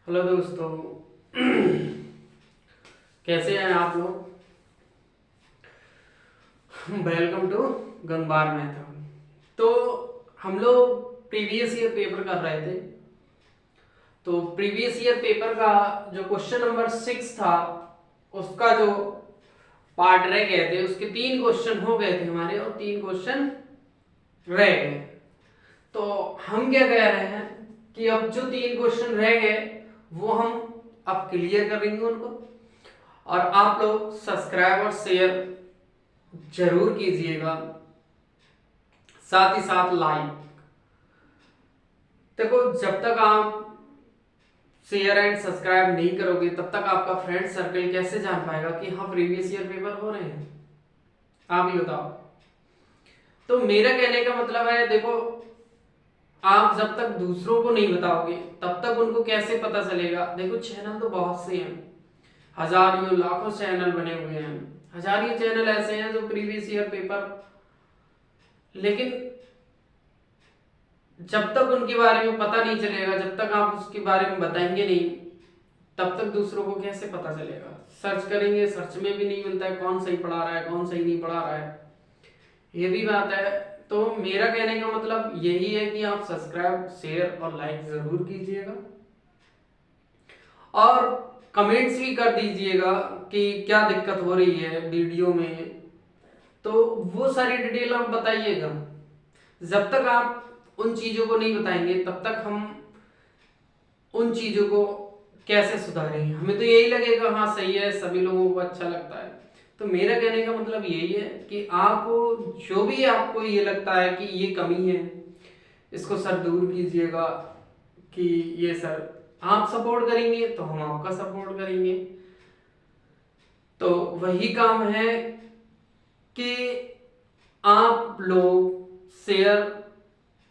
Hello दोस्तों। कैसे हैं आप लोग। वेलकम टू गंबार मेथड। तो हम लोग प्रीवियस ईयर पेपर कर रहे थे। तो प्रीवियस ईयर पेपर का जो क्वेश्चन नंबर 6 था उसका जो पार्ट रह गए थे, उसके 3 क्वेश्चन हो गए थे हमारे और 3 क्वेश्चन रह गए। तो हम क्या कह रहे हैं कि अब जो 3 क्वेश्चन रह गए वो हम अब क्लियर करेंगे उनको, और आप लोग सब्सक्राइब और शेयर जरूर कीजिएगा, साथ ही साथ लाइक। देखो, जब तक आप शेयर एंड सब्सक्राइब नहीं करोगे तब तक आपका फ्रेंड सर्कल कैसे जान पाएगा कि हाँ प्रीवियस ईयर पेपर हो रहे हैं। आप ही बताओ। तो मेरा कहने का मतलब है, देखो, आप जब तक दूसरों को नहीं बताओगे तब तक उनको कैसे पता चलेगा। देखो, चैनल तो बहुत से हैं, हजारों लाखों चैनल बने हुए हैं, हजारों चैनल ऐसे हैं जो प्रीवियस ईयर पेपर, लेकिन जब तक उनके बारे में पता नहीं चलेगा, जब तक आप उसके बारे में बताएंगे नहीं, तब तक दूसरों को कैसे पता चलेगा। सर्च करेंगे, सर्च में भी नहीं मिलता है कौन सही पढ़ा रहा है कौन सही नहीं पढ़ा रहा है, ये भी बात है। तो मेरा कहने का मतलब यही है कि आप सब्सक्राइब शेयर और लाइक जरूर कीजिएगा, और कमेंट्स भी कर दीजिएगा कि क्या दिक्कत हो रही है वीडियो में, तो वो सारी डिटेल आप बताइएगा। जब तक आप उन चीजों को नहीं बताएंगे तब तक हम उन चीजों को कैसे सुधारेंगे। हमें तो यही लगेगा हाँ सही है, सभी लोगों को अच्छा लगता है। तो मेरा कहने का मतलब यही है कि आप जो भी आपको ये लगता है कि ये कमी है, इसको सर दूर कीजिएगा कि ये सर आप सपोर्ट करेंगे तो हम आपका सपोर्ट करेंगे। तो वही काम है कि आप लोग शेयर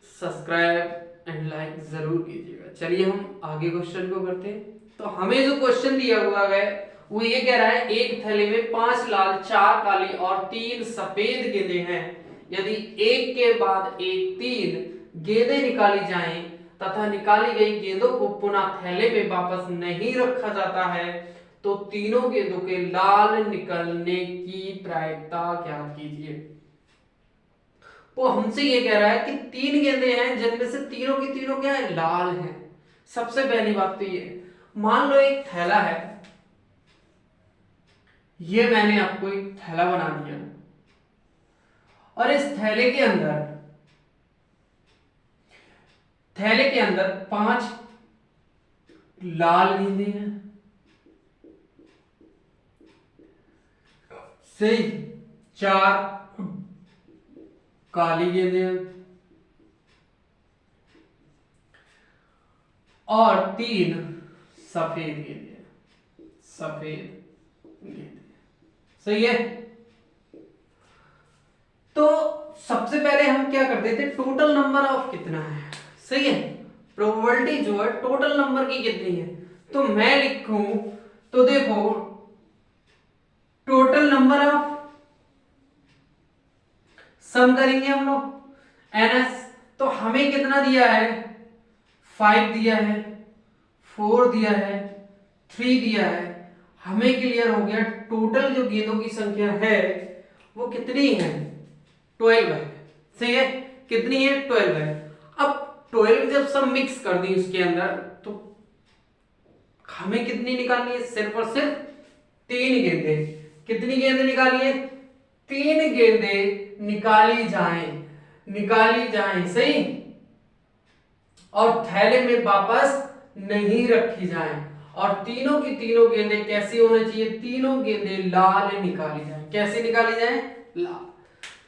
सब्सक्राइब एंड लाइक जरूर कीजिएगा। चलिए हम आगे क्वेश्चन को करते हैं। तो हमें जो क्वेश्चन दिया हुआ है वो ये कह रहा है, एक थैले में 5 लाल 4 काली और 3 सफेद गेंदें हैं। यदि एक के बाद एक 3 गेंदें निकाली जाएं तथा निकाली गई गेंदों को पुनः थैले में वापस नहीं रखा जाता है तो तीनों गेंदों के लाल निकलने की प्रायिकता ज्ञात कीजिए। वो हमसे ये कह रहा है कि 3 गेंदें हैं जिनमें से तीनों की तीनों क्या है, लाल हैं। सबसे पहली बात तो ये, मान लो एक थैला है, ये मैंने आपको एक थैला बना दिया और इस थैले के अंदर 5 लाल गेंदें हैं, सही, 4 काली गेंदें हैं और 3 सफेद गेंदें, सही है। तो सबसे पहले हम क्या करते थे, टोटल नंबर ऑफ कितना है, सही है। प्रोबेबिलिटी जो है टोटल नंबर की कितनी है, तो मैं लिखूं तो देखो टोटल नंबर ऑफ, सम करेंगे हम लोग एनएस, तो हमें कितना दिया है, 5 दिया है, 4 दिया है, 3 दिया है। हमें क्लियर हो गया टोटल जो गेंदों की संख्या है वो कितनी है, 12 है, सही है। कितनी है, 12 है। अब 12 जब सब मिक्स कर दी उसके अंदर तो हमें कितनी निकालनी है, सिर्फ और सिर्फ 3 गेंदे। कितनी गेंदे निकाली है, 3 गेंदे निकाली जाएं, सही, और थैले में वापस नहीं रखी जाएं, और तीनों की तीनों गेंदें कैसी होनी चाहिए, तीनों गेंदें लाल निकाली जाएं। कैसी निकाली जाएं, लाल।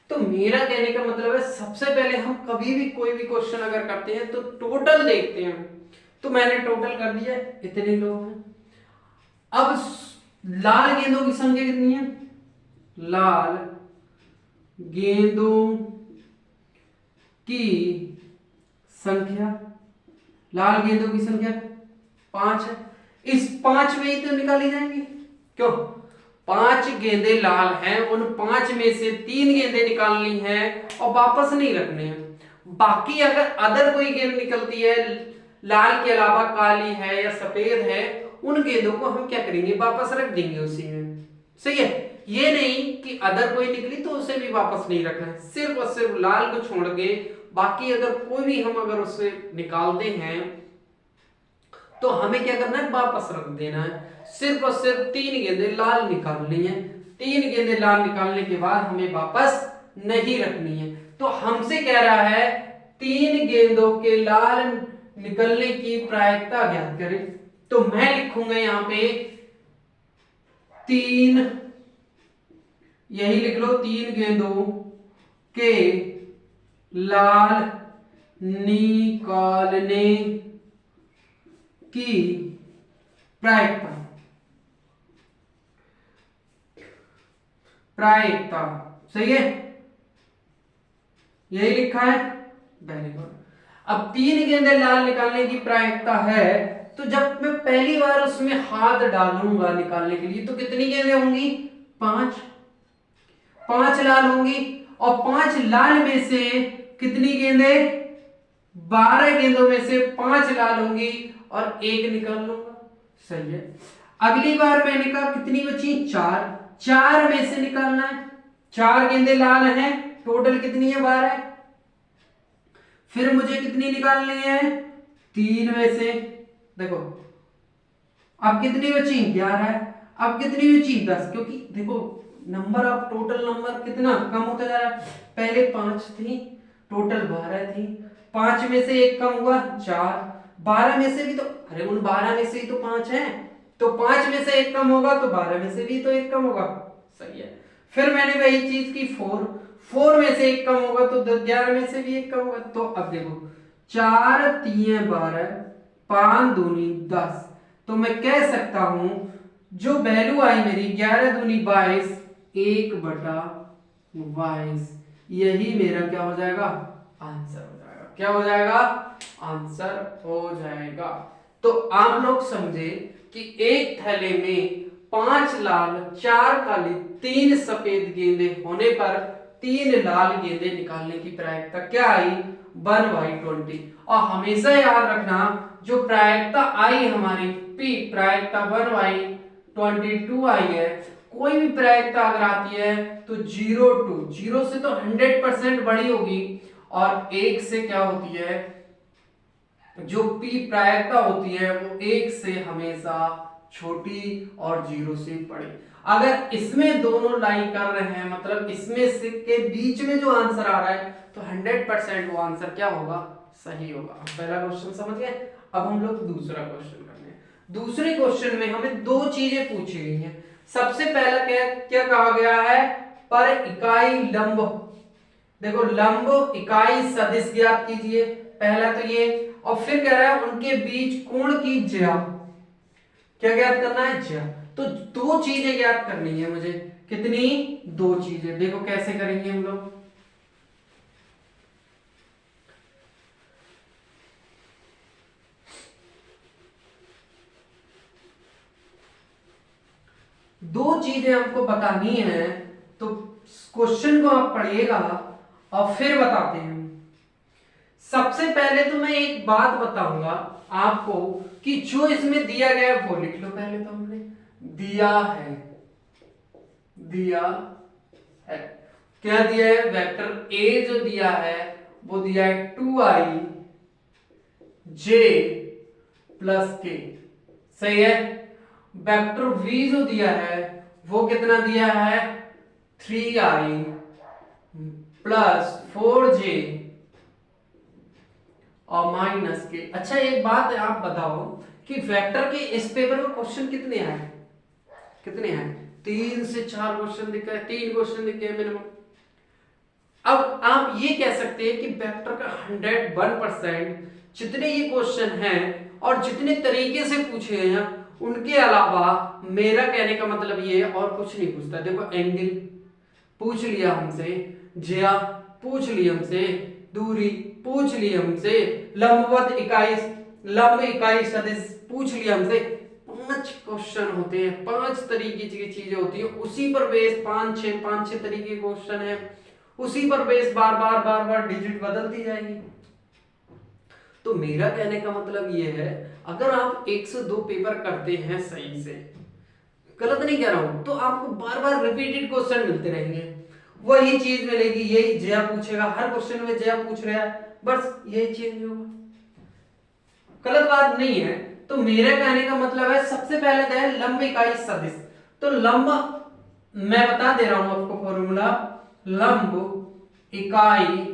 तो मेरा कहने का मतलब है सबसे पहले हम कभी भी कोई भी क्वेश्चन अगर करते हैं तो टोटल देखते हैं। तो मैंने टोटल कर दिया, इतने लोग हैं। अब लाल गेंदों की संख्या कितनी है, लाल गेंदों की संख्या, 5 है। इस 5 में ही तो निकाली जाएंगी, क्यों, 5 गेंदें लाल हैं, उन 5 में से 3 गेंदें निकालनी है और वापस नहीं रखने हैं। बाकी अगर अदर कोई गेंद निकलती है लाल के अलावा काली है या सफेद है, उन गेंदों को हम क्या करेंगे, वापस रख देंगे उसी में। सही है, ये नहीं कि अदर कोई निकली तो उसे भी वापस नहीं रखना है, सिर्फ और सिर्फ लाल को छोड़ के बाकी अगर कोई भी हम अगर उससे निकालते हैं तो हमें क्या करना है, वापस रख देना है। सिर्फ और सिर्फ 3 गेंदें लाल निकालनी है, 3 गेंदें लाल निकालने के बाद हमें वापस नहीं रखनी है। तो हमसे कह रहा है 3 गेंदों के लाल निकलने की प्रायिकता ज्ञात करें। तो मैं लिखूंगा यहां पे 3, यही लिख लो, 3 गेंदों के लाल निकालने की प्रायिकता, प्रायिकता सही है, यही लिखा है, वेरी गुड। अब 3 गेंदें लाल निकालने की प्रायिकता है, तो जब मैं पहली बार उसमें हाथ डालूंगा निकालने के लिए तो कितनी गेंदें होंगी, 5 लाल होंगी, और 5 लाल में से कितनी गेंदें, 12 गेंदों में से 5 लाल होंगी और 1 निकाल लूंगा। सही है, अगली बार मैंने कहा कितनी बची, 4 में से निकालना है, 4 गेंदें लाल हैं, टोटल कितनी है, 12। फिर मुझे कितनी निकालनी है, 3 में से, देखो अब कितनी बची, 11। अब कितनी बची, 10, क्योंकि देखो नंबर ऑफ टोटल नंबर कितना कम होता जा रहा है, पहले 5 थी, टोटल 12 थी, 5 में से 1 कम हुआ, 4, 12 में से भी तो, अरे उन 12 में से ही तो 5 है, तो 5 में से 1 कम होगा तो 12 में से भी तो 1 कम होगा। सही है, फिर मैंने वही चीज की, 4 में से 1 कम होगा तो 11 में से भी 1 कम होगा। तो अब देखो 4 3 12, 5 दूनी 10, तो मैं कह सकता हूं जो वैल्यू आई मेरी 11 दूनी 22, 1/22, यही मेरा क्या हो जाएगा, आंसर हो जाएगा। क्या हो जाएगा, आंसर हो जाएगा। तो आप लोग समझे कि एक थैले में 5 लाल 4 काली 3 सफेद गेंदें होने पर 3 लाल गेंदें निकालने की प्रायिकता क्या आई, 1/20। और हमेशा याद रखना जो प्रायिकता आई हमारी P, प्रायिकता 1/22 आई है, कोई भी प्रायिकता अगर आती है तो 0 से तो 100% बड़ी होगी, और 1 से क्या होती है, जो P प्रायिकता होती है वो 1 से हमेशा छोटी और 0 से बड़ी। अगर इसमें दोनों लाई कर रहे हैं, मतलब इसमें से के बीच में जो आंसर आ रहा है, तो 100% वो आंसर क्या होगा, सही होगा। पहला क्वेश्चन समझ गए। अब हम लोग दूसरा क्वेश्चन करने हैं। दूसरे क्वेश्चन में हमें 2 चीजें पूछी गई हैं। सबसे पहला क्या कहा गया है, पर इकाई लंब, देखो लंब इकाई सदिश ज्ञात कीजिए, पहला तो ये, और फिर कह रहा है उनके बीच कोण की ज्या, क्या ज्ञात करना है, ज्या। तो 2 चीजें ज्ञात करनी है मुझे, कितनी, 2 चीजें। देखो कैसे करेंगे हम लोग, दो चीजें हमको बतानी है, तो क्वेश्चन को आप पढ़िएगा और फिर बताते हैं। सबसे पहले तो मैं एक बात बताऊंगा आपको कि जो इसमें दिया गया है वो लिख लो। पहले तो हमने दिया है क्या दिया है, वेक्टर ए जो दिया है वो दिया है 2i j प्लस के, सही है। वेक्टर v जो दिया है वो कितना दिया है, 3i प्लस 4j और माइनस के। अच्छा एक बात आप बताओ कि वेक्टर के इस पेपर में क्वेश्चन कितने आए, 3 से 4 क्वेश्चन दिखा है, 3 क्वेश्चन दिखे हैं मिनिमम। अब आप ये कह सकते हैं कि वेक्टर का 101% जितने ये क्वेश्चन हैं और जितने तरीके से पूछे हैं उनके अलावा मेरा कहने का मतलब ये है और कुछ नहीं पूछता। देखो एंगल पूछ लिया हमसे, ज्या पूछ ली हमसे, दूरी पूछ ली हमसे, लंबवत इकाई, लंब इकाई सदिश पूछ लिया हमसे। 5 क्वेश्चन होते हैं, 5 तरीके की चीजें होती है, उसी पर बेस 5-6 तरीके के क्वेश्चन है, उसी पर बेस बार बार डिजिट बदलती जाएगी। तो मेरा कहने का मतलब ये है, अगर आप 1 से 2 पेपर करते हैं सही से, गलत नहीं कह रहा हूं, तो आपको बार बार रिपीटेड क्वेश्चन मिलते रहेंगे, वही चीज मिलेगी, यही जया पूछेगा, हर क्वेश्चन में जया पूछ रहा है, बस यही चेंज होगा, गलत बात नहीं है। तो मेरे कहने का मतलब है, सबसे पहले तो है लंब इकाई सदिश। तो लंब मैं बता दे रहा हूं आपको फॉर्मूला, लंब इकाई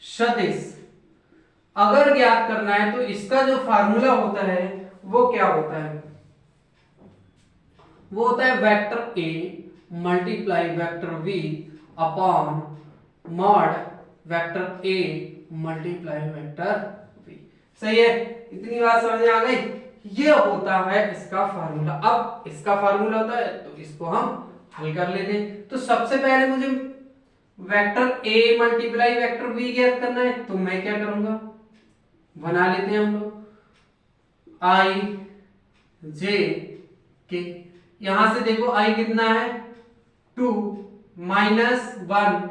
सदिश अगर ज्ञात करना है तो इसका जो फार्मूला होता है वो क्या होता है, वो होता है vector A multiply vector B upon mod vector A multiply vector B. सही है, इतनी बात समझ में आ गई। ये होता है इसका फार्मूला। अब इसका फार्मूला होता है तो इसको हम हल कर लेते हैं। तो सबसे पहले मुझे vector A multiply vector B ज्ञात करना है, तो मैं क्या करूंगा, बना लेते हैं हम लोग आई जे के। यहां से देखो आई कितना है 2 माइनस 1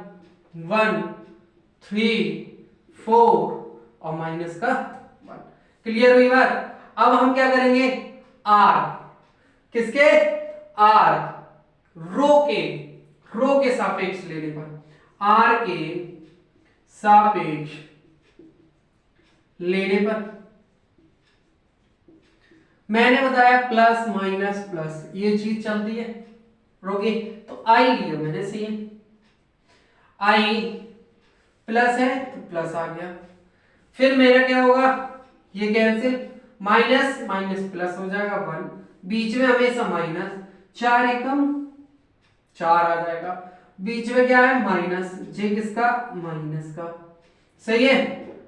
1 3 4 और माइनस का 1। क्लियर हुई बात। अब हम क्या करेंगे, आर किसके, आर रो के सापेक्ष लेने पर, आर के सापेक्ष लेने पर मैंने बताया प्लस माइनस प्लस ये चीज चलती है रोके। तो आई लिया मैंने, सही है, आई प्लस है तो प्लस आ गया। फिर मेरा क्या होगा, ये कैंसिल, माइनस माइनस प्लस हो जाएगा 1, बीच में हमेशा माइनस, 4 एकम 4 आ जाएगा, बीच में क्या है माइनस, जे किसका, माइनस का। सही है,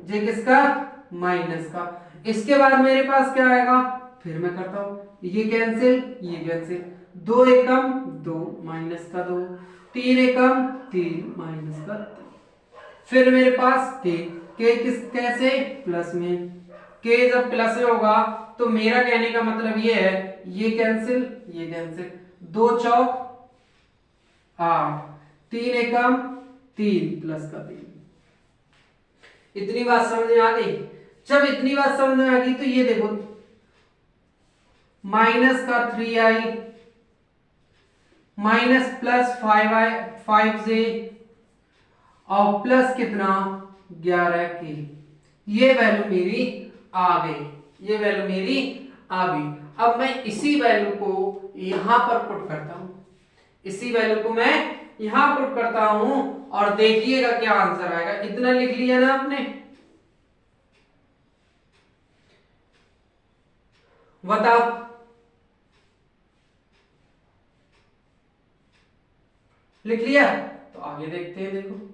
जे किसका, माइनस का। इसके बाद मेरे पास क्या आएगा, फिर मैं करता हूं, ये कैंसिल ये कैंसिल, 2 एकम 2 माइनस का 2, 3 एकम 3 माइनस का 3। फिर मेरे पास के किस कैसे, प्लस में, के जब प्लस में होगा तो मेरा कहने का मतलब ये है, ये कैंसिल ये कैंसिल, 2 चौक 8, 3 एकम 3 प्लस का 3। इतनी बात समझ में आ गई। जब इतनी बात समझ में आ गई तो ये देखो, माइनस का 3i माइनस प्लस 5j और प्लस कितना 11k, ये वैल्यू मेरी आ गई, ये वैल्यू मेरी आ गई। अब मैं इसी वैल्यू को यहां पर पुट करता हूं, इसी वैल्यू को मैं यहां पुट करता हूं और देखिएगा क्या आंसर आएगा। इतना लिख लिया ना आपने, बताओ लिख लिया, तो आगे देखते हैं। देखो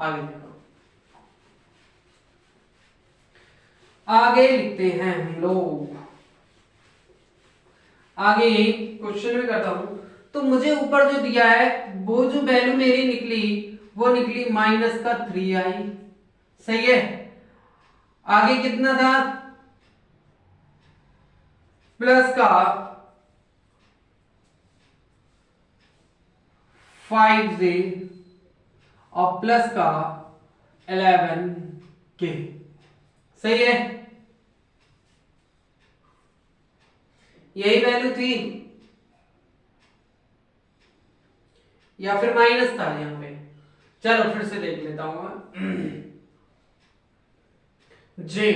आगे देखो, आगे लिखते हैं हम लोग, आगे यही क्वेश्चन में करता हूं। तो मुझे ऊपर जो दिया है वो जो वैल्यू मेरी निकली वो निकली माइनस का 3i। सही है, आगे कितना था, प्लस का 5j और प्लस का 11k। सही है, यही वैल्यू थी या फिर माइनस था यहां पे। चलो फिर से देख लेता हूं, जे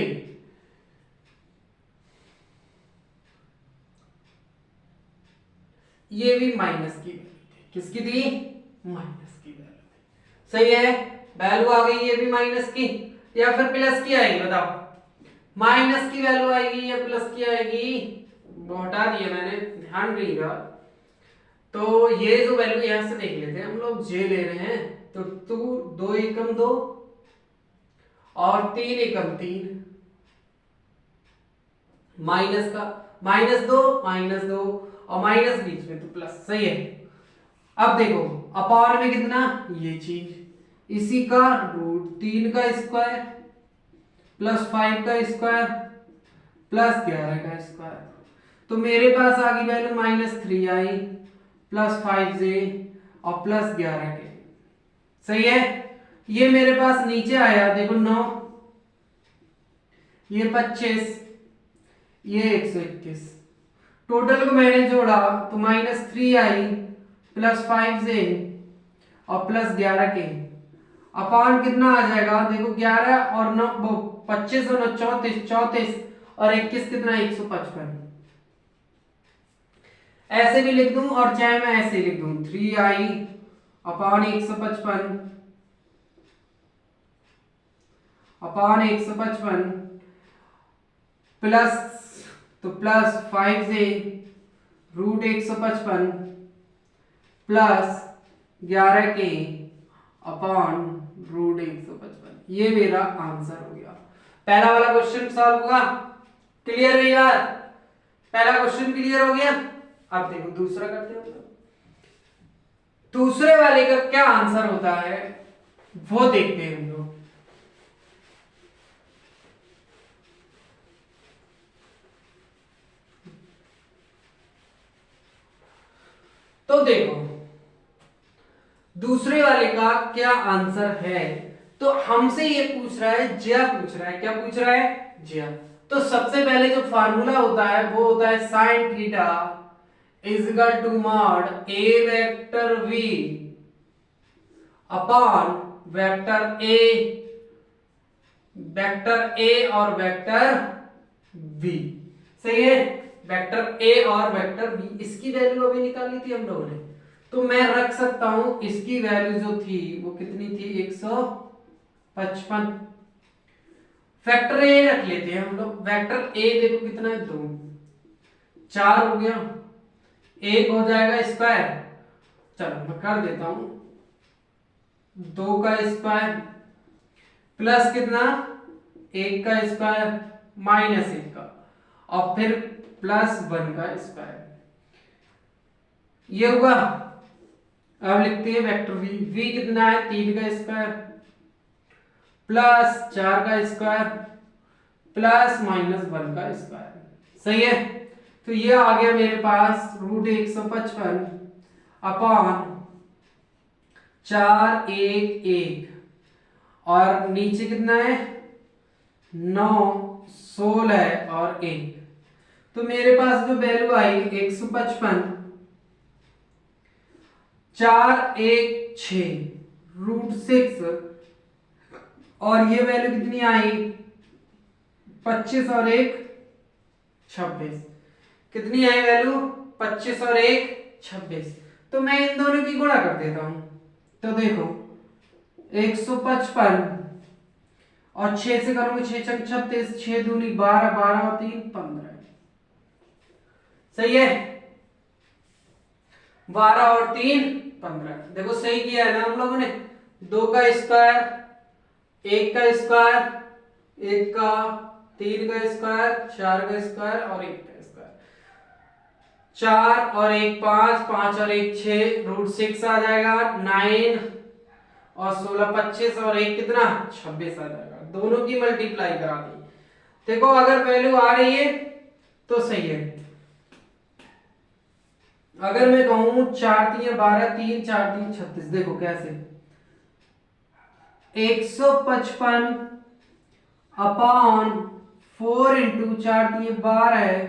ये भी माइनस की, किसकी थी, माइनस की वैल्यू थी। सही है, वैल्यू आ गई ये भी माइनस की या फिर प्लस की आएगी, बताओ माइनस की वैल्यू आएगी या प्लस की आएगी, वो हटा दिया मैंने, ध्यान रखिएगा। तो ये जो वैल्यू यहां से देख लेते हैं हम लोग, जे ले रहे हैं तो 2 एकम 2 और 3 एकम 3, माइनस का माइनस 2 और माइनस बीच में तो प्लस। सही है, अब देखो अपार में कितना, ये चीज इसी का रूट 3 का स्क्वायर प्लस 5 का स्क्वायर प्लस 11 का स्क्वायर। तो मेरे पास आ गई value minus 3i plus 5j और प्लस 11 के। सही है। ये मेरे पास नीचे आया, देखो 9, ये 25, ये 121। टोटल को मैंने जोड़ा तो -3 आई, +5 से और +11 के अपान कितना आ जाएगा, देखो 11 और 9, 25 और 9 34, 34 और 21 कितना 155। ऐसे भी लिख दूं और चाहे मैं ऐसे लिख दूं 3i अपान 155 प्लस, तो +5 से √155 प्लस 11 के अपान √155। ये मेरा आंसर हो गया। पहला वाला क्वेश्चन सॉल्व होगा। क्लियर है यार? पहला क्वेश्चन क्लियर हो गया। अब देखो दूसरा करते हैं। दूसरे वाले का क्या आंसर होता है वो देखते हैं हम लोग। तो देखो दूसरे वाले का क्या आंसर है। तो हमसे ये पूछ रहा है, ज्या पूछ रहा है। क्या पूछ रहा है? ज्या। तो सबसे पहले जो फार्मूला होता है वो होता है sine theta is equal to mod A vector V upon vector A और वेक्टर बी। सही है। वेक्टर ए और वेक्टर बी, इसकी वैल्यू अभी निकाली थी हम लोगों ने, तो मैं रख सकता हूं इसकी वैल्यू जो थी वो कितनी थी 155। वेक्टर ए रख लेते हैं हम लोग। वेक्टर ए देखो कितना है 2, 4 हो गया, 1 हो जाएगा स्क्वायर। चलो मैं कर देता हूं 2 का स्क्वायर प्लस कितना 1 का स्क्वायर -1 का और फिर +1 का स्क्वायर। ये हुआ। अब लिखते हैं वेक्टर वी। वी कितना है 3 का स्क्वायर प्लस 4 का स्क्वायर प्लस -1 का स्क्वायर। सही है। तो ये आ गया मेरे पास √155 अपॉन 4 1 1 और नीचे कितना है 9 16 और 1। तो मेरे पास जो वैल्यू आई 155 4 1 6 √6 और ये वैल्यू कितनी आई 25 और 1 26। कितनी आई वैल्यू 25 और 1 26। तो मैं इन दोनों की गुणा कर देता हूं। तो देखो 155 और 6 से करूंगा 6 छक 36, 6 दूनी 12, 12 और 3 15। सही है। 12 और 3 15। देखो सही किया है ना हम लोगों ने। 2 का स्क्वायर 1 का स्क्वायर 1 का 3 का स्क्वायर 4 का स्क्वायर और 1 का स्क्वायर। 4 और 1 5, 5 और 1 6 √6 आ जाएगा 9 और 16 25 और 1 कितना 26 आ जाएगा। दोनों की मल्टीप्लाई करा दी। देखो अगर वैल्यू आ रही है तो सही है। अगर मैं कहूं 4 3 12 3 4 3 36, देखो कैसे 155 अपॉन 4 इंटू 4 3 12 है।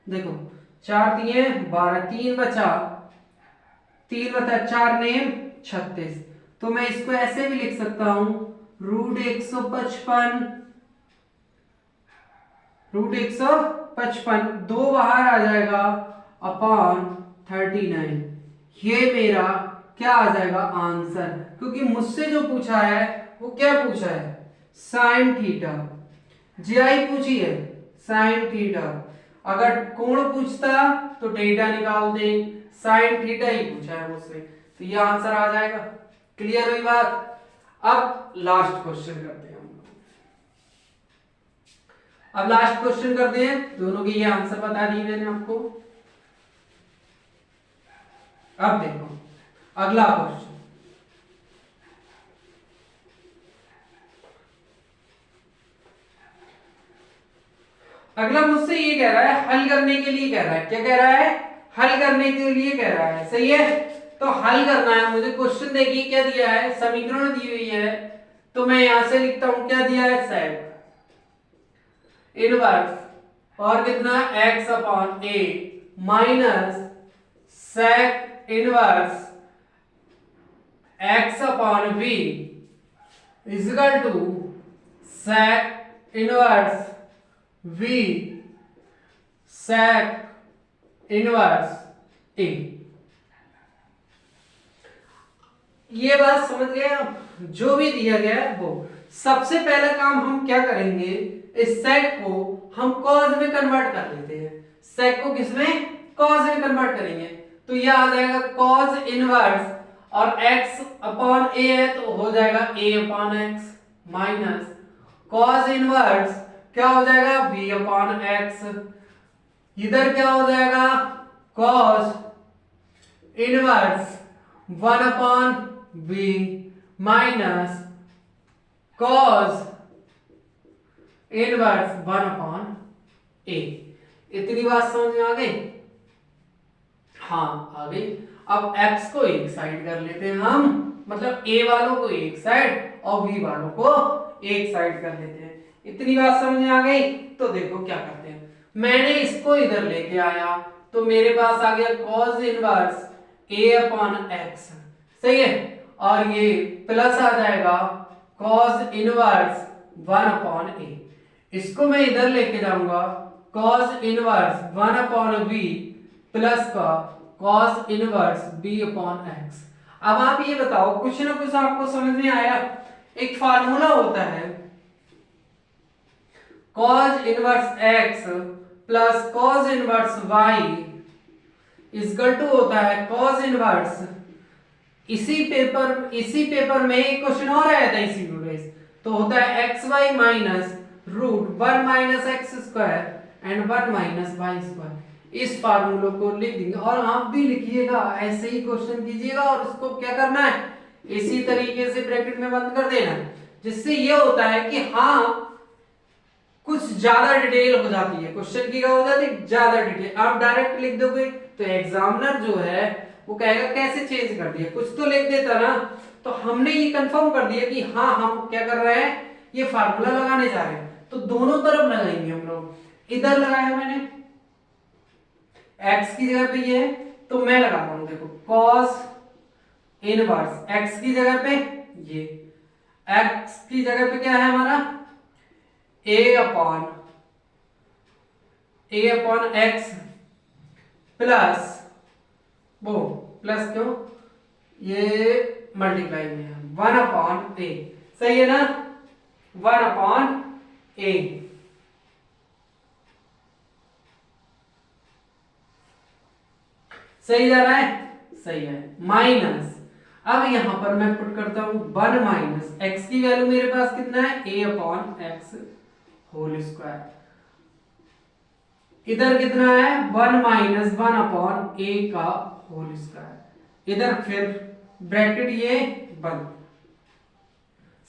देखो 4 3 12, 3 बचा 3 बचा 4 नेम 36। तो मैं इसको ऐसे भी लिख सकता हूं √155 2 बाहर आ जाएगा अपॉन 39। ये मेरा क्या आ जाएगा आंसर। क्योंकि मुझसे जो पूछा है वो क्या पूछा है साइन थीटा। जीआई पूछी है साइन थीटा। अगर कोण पूछता तो थीटा निकाल दे, साइन थीटा ही पूछा है मुझसे, तो ये आंसर आ जाएगा। क्लियर हुई बात। अब लास्ट क्वेश्चन करते हैं हम लोग। अब लास्ट क्वेश्चन करते हैं। दोनों के ये आंसर बता दिए मैंने आपको। अब देखो अगला क्वेश्चन। अगला मुझसे ये कह रहा है हल करने के लिए कह रहा है। क्या कह रहा है? हल करने के लिए कह रहा है। सही है। तो तो हल करना है मुझे। क्वेश्चन देखिए क्या दिया है, समीकरण दी हुई है, तो मैं यहां से लिखता हूं क्या दिया है, sec इनवर्स और कितना x upon a minus sec inverse x upon v is equal to sec inverse v sec inverse a। ये बात समझ गए आप? जो भी दिया गया है वो सबसे पहला काम हम क्या करेंगे, इस सेक को हम कॉज में कन्वर्ट कर लेते हैं। सेक को किसमें, कॉज में कन्वर्ट करेंगे तो ये आ जाएगा कॉज इनवर्स और x अपॉन a है तो हो जाएगा a upon x minus cos inverse क्या हो जाएगा b अपॉन x, इधर क्या हो जाएगा cause inverse 1 upon b minus cos inverse 1 upon a। इतनी बात समझ में आ गई? हाँ आ गई। अब x को एक साइड कर लेते हैं हम, मतलब a वालों को एक साइड और b वालों को एक साइड कर लेते हैं। इतनी बात समझ में आ गई? तो देखो क्या करते हैं, मैंने इसको इधर लेके आया तो मेरे पास आ गया cos inverse a upon x, सही है, और ये प्लस आ जाएगा cos इनवर्स 1 अपॉन a। इसको मैं इधर लेके जाऊंगा cos inverse 1 upon b plus का cos inverse b upon x। अब आप ये बताओ, कुछ ना कुछ आपको समझ में आया? एक फार्मूला होता है cos inverse x plus cos inverse y equal to होता है cos इनवर्स, इसी पेपर में एक क्वेश्चन और आया था इसी बेस, तो होता है X Y minus root 1 minus X square and 1 minus Y square. इस फार्मूले को लिख देंगे और आप भी लिखिएगा, ऐसे ही क्वेश्चन कीजिएगा और उसको क्या करना है, इसी तरीके से ब्रैकेट में बंद कर देना, जिससे ये होता है कि हाँ कुछ ज्यादा डिटेल हो जाती है क्वेश्चन की, क्या हो जाती है ज्यादा डिटेल। आप डायरेक्ट लिख दोगे तो एग्जामिनर जो है वो कहेगा कैसे चेंज कर दिया, कुछ तो लिख देता ना। तो हमने ये कंफर्म कर दिया कि हाँ हम क्या कर रहे हैं, ये फार्मूला लगाने जा रहे हैं, तो दोनों तरफ लगाएंगे हम लोग। इधर लगाया मैंने x की जगह पे ये है, तो मैं लगाता हूं देखो cos इनवर्स x की जगह पे ये, x की जगह पे क्या है हमारा a अपॉन x प्लस वो प्लस क्यों, ये मल्टीप्लाई में है 1 अपॉन a, सही है ना, 1 अपॉन a। सही जा रहा है, सही है, माइनस अब यहां पर मैं पुट करता हूं 1 माइनस x की वैल्यू मेरे पास कितना है a upon x whole square, इधर कितना है 1 माइनस 1 अपॉन a का होल स्क्वायर, इधर फिर ब्रैकेट ये बंद,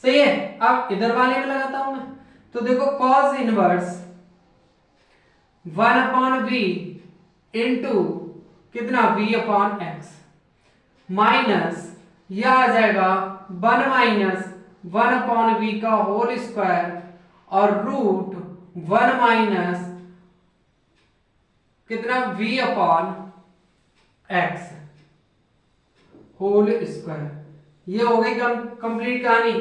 सही है। अब इधर वाले में लगाता हूं मैं, तो देखो cos inverse 1 upon v into कितना v अपॉन x माइनस यह आ जाएगा 1 माइनस 1 अपॉन v का होल स्क्वायर और रूट 1 माइनस कितना v upon x whole square. ये हो गई कंप्लीट कहानी।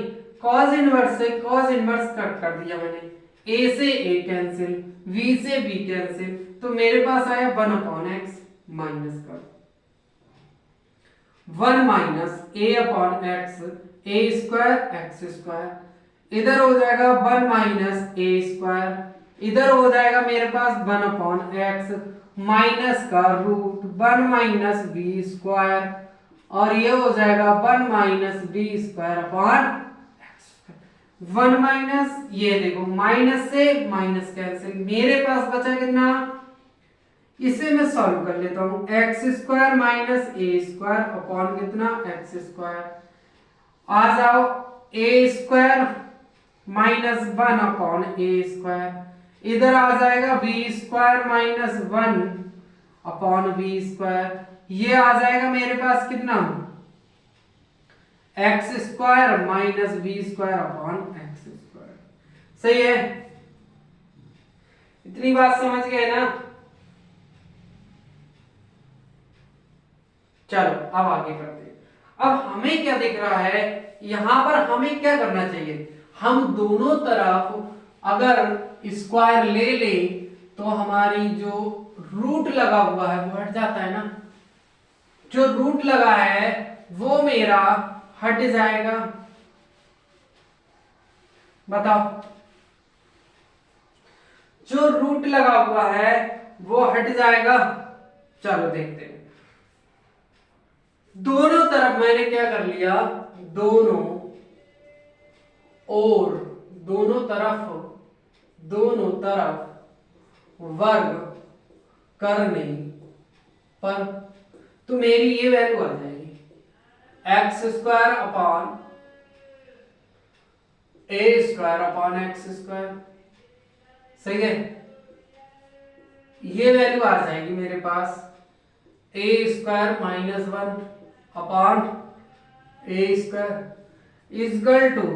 cos इनवर्स से cos इनवर्स कट कर दिया मैंने, a से a कैंसिल, v से v कैंसिल, तो मेरे पास आया 1 अपॉन x माइनस का 1 minus a upon x a square x square, इधर हो जाएगा 1 माइनस a स्क्वायर, इधर हो जाएगा मेरे पास 1 अपॉन x माइनस का रूट 1 माइनस b स्क्वायर, और ये हो जाएगा 1 minus b square upon x। 1 minus ये देखो माइनस से माइनस कैंसिल, मेरे पास बचा कितना, इसे मैं सॉल्व कर लेता हूं, X square minus A square upon कितना एक्स स्क्वायर, आ जाओ A square minus 1 upon A square, इधर आ जाएगा B square minus 1 upon B square, ये आ जाएगा मेरे पास कितना, X square minus B square upon x square. सही है, इतनी बात समझ गए ना। चलो अब आगे बढ़ते हैं। अब हमें क्या दिख रहा है, यहां पर हमें क्या करना चाहिए, हम दोनों तरफ अगर स्क्वायर ले ले तो हमारी जो रूट लगा हुआ है वो हट जाता है ना, जो रूट लगा है वो मेरा हट जाएगा। बताओ, जो रूट लगा हुआ है वो हट जाएगा। चलो देखते हैं। दोनों तरफ मैंने क्या कर लिया, दोनों और दोनों तरफ वर्ग करने पर तो मेरी ये वैल्यू आ जाएगी एक्स स्क्वायर अपॉन ए स्क्वायर अपॉन एक्स स्क्वायर। सही है, ये वैल्यू आ जाएगी मेरे पास a square minus 1 upon A square equal to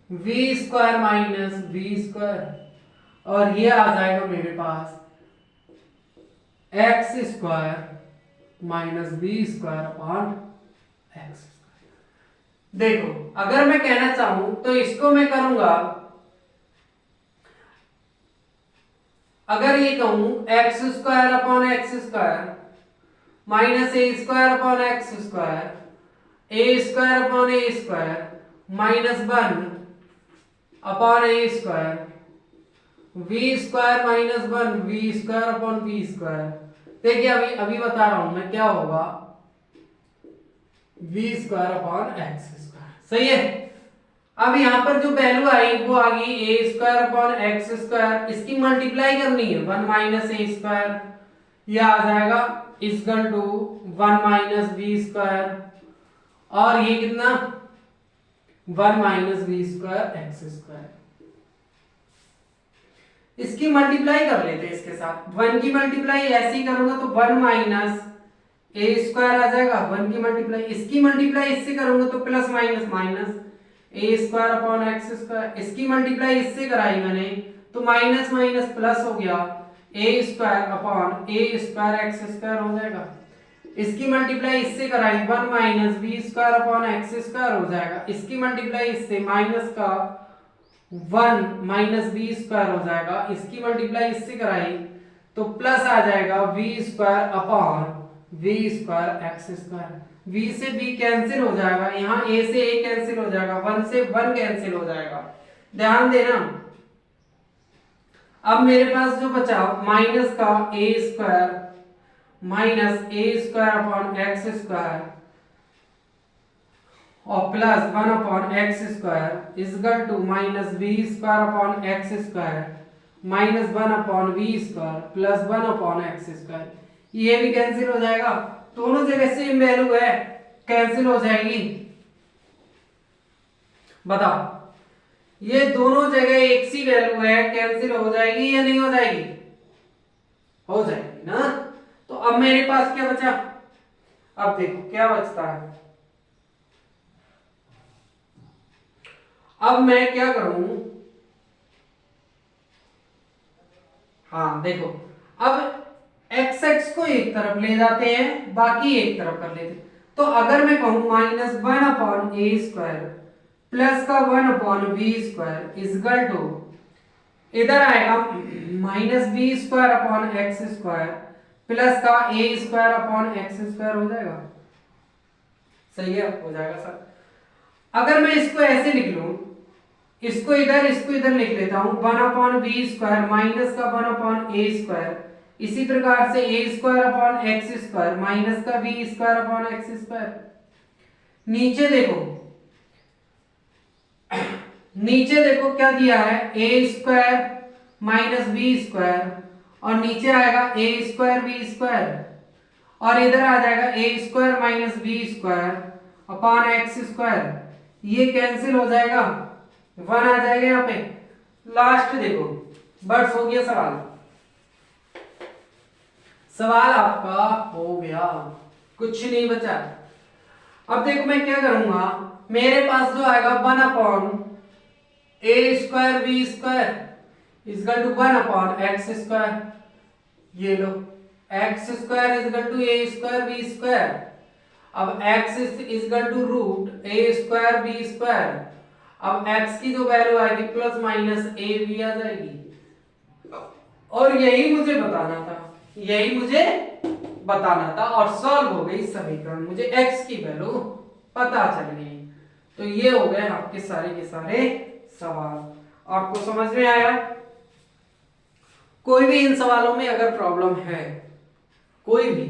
v square minus B square, और ये आ जाएगा मेरे पास x square minus B square upon x square. देखो, अगर मैं कहना चाहूं तो इसको मैं करूंगा, अगर ये कहूं X square upon x square minus A square upon x square A square upon A square minus 1 upon A square V square minus 1 V square upon V square. देखिए अभी बता रहा हूं मैं क्या होगा, V square upon x square. सही है, अब यहां पर जो वैल्यू आई वो आ गई A square upon x square, इसकी मल्टीप्लाई करनी है 1 माइनस ए स्क्वायर, ये आ जाएगा equal to 1 minus B square, और ये कितना 1 minus B square X square. इसकी मल्टीप्लाई कर लेते हैं इसके साथ, 1 की मल्टीप्लाई ऐसे ही करूंगा तो 1 माइनस ए स्क्वायर आ जाएगा, 1 की मल्टीप्लाई, इसकी मल्टीप्लाई इससे करूंगा तो plus minus minus A square upon x square, इसकी मल्टीप्लाई इससे कराई मैंने तो माइनस माइनस प्लस हो गया A square upon A square X square हो जाएगा, इसकी मल्टीप्लाई इससे कराई 1 minus B square upon x square हो जाएगा, इसकी मल्टीप्लाई इससे माइनस का 1 माइनस बी स्क्वायर हो जाएगा, इसकी मल्टीप्लाई इससे कराई तो प्लस आ जाएगा V square upon V square X square. v से b कैंसिल हो जाएगा, यहाँ a से a कैंसिल हो जाएगा, 1 से 1 कैंसिल हो जाएगा। ध्यान देना, अब मेरे पास जो बचा माइनस का a square minus a square upon x square और plus 1 upon x square equal to minus B square upon x square minus 1 upon B square plus 1 upon x square. ये भी कैंसिल हो जाएगा, दोनों जगह सेम वैल्यू है, cancel हो जाएगी। बताओ, ये दोनों जगह एक सी वैल्यू है, कैंसिल हो जाएगी या नहीं हो जाएगी? हो जाएगी ना। तो अब मेरे पास क्या बचा, अब देखो क्या बचता है। अब मैं क्या करूं, हाँ देखो, अब एक्स एक्स को एक तरफ ले जाते हैं, बाकी एक तरफ कर लेते हैं। तो अगर मैं कहूं माइनस 1 अपॉन ए स्क्वायर प्लस का 1 upon B square equal to, इधर आएगा minus B square upon x square plus का A square upon x square हो जाएगा। सही है, हो जाएगा सर। अगर मैं इसको ऐसे लिख लूं, इसको इधर लिख लेता हूं 1 अपॉन बी स्क्वायर माइनस का 1 अपॉन ए स्क्वायर, इसी प्रकार से a square upon x square minus का b square upon x square. नीचे देखो क्या दिया है, a square minus B square और नीचे आएगा ए स्क्वायर बी स्क्वायर और इधर आ जाएगा a square minus B square upon x square. ये कैंसिल हो जाएगा, 1 आ जाएगा यहाँ पे। लास्ट देखो, बस हो गया सवाल। सवाल आपका हो गया, कुछ नहीं बचा। अब देखो मैं क्या करूंगा, मेरे पास जो आएगा 1/a² b² is equal to 1/x²। ये लो x² is equal to a² b²। अब x is equal to √a² b²। अब x की जो वैल्यू आएगी प्लस माइनस a भी आ जाएगी। और यही मुझे बताना था और सॉल्व हो गई समीकरण, मुझे x की वैल्यू पता चल गई। तो ये हो गए आपके सारे के सारे सवाल। आपको समझ में आया? कोई भी इन सवालों में अगर प्रॉब्लम है कोई भी,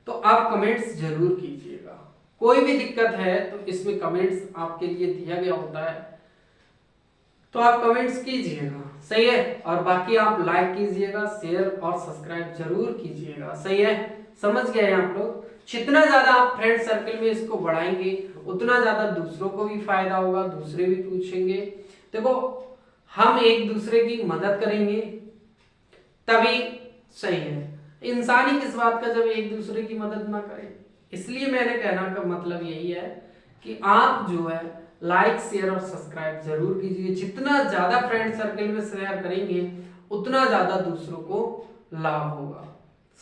तो आप कमेंट्स जरूर कीजिएगा। कोई भी दिक्कत है तो इसमें कमेंट्स आपके लिए दिया गया होता है, तो आप कमेंट्स कीजिएगा, सही है। और बाकी आप लाइक कीजिएगा, शेयर और सब्सक्राइब जरूर कीजिएगा, सही है। समझ गए आप लोग? जितना ज्यादा आप फ्रेंड सर्कल में इसको बढ़ाएंगे उतना ज्यादा दूसरों को भी फायदा होगा, दूसरे भी पूछेंगे। देखो हम एक दूसरे की मदद करेंगे तभी सही है। इंसान ही किस बात का जब एक दूसरे की मदद ना करे। इसलिए मैंने कहना का मतलब यही है कि आप जो है लाइक शेयर और सब्सक्राइब जरूर कीजिए। जितना ज्यादा फ्रेंड सर्कल में शेयर करेंगे उतना ज्यादा दूसरों को लाभ होगा,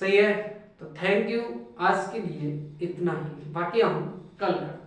सही है। तो थैंक यू, आज के लिए इतना ही, बाकी हम कल करेंगे।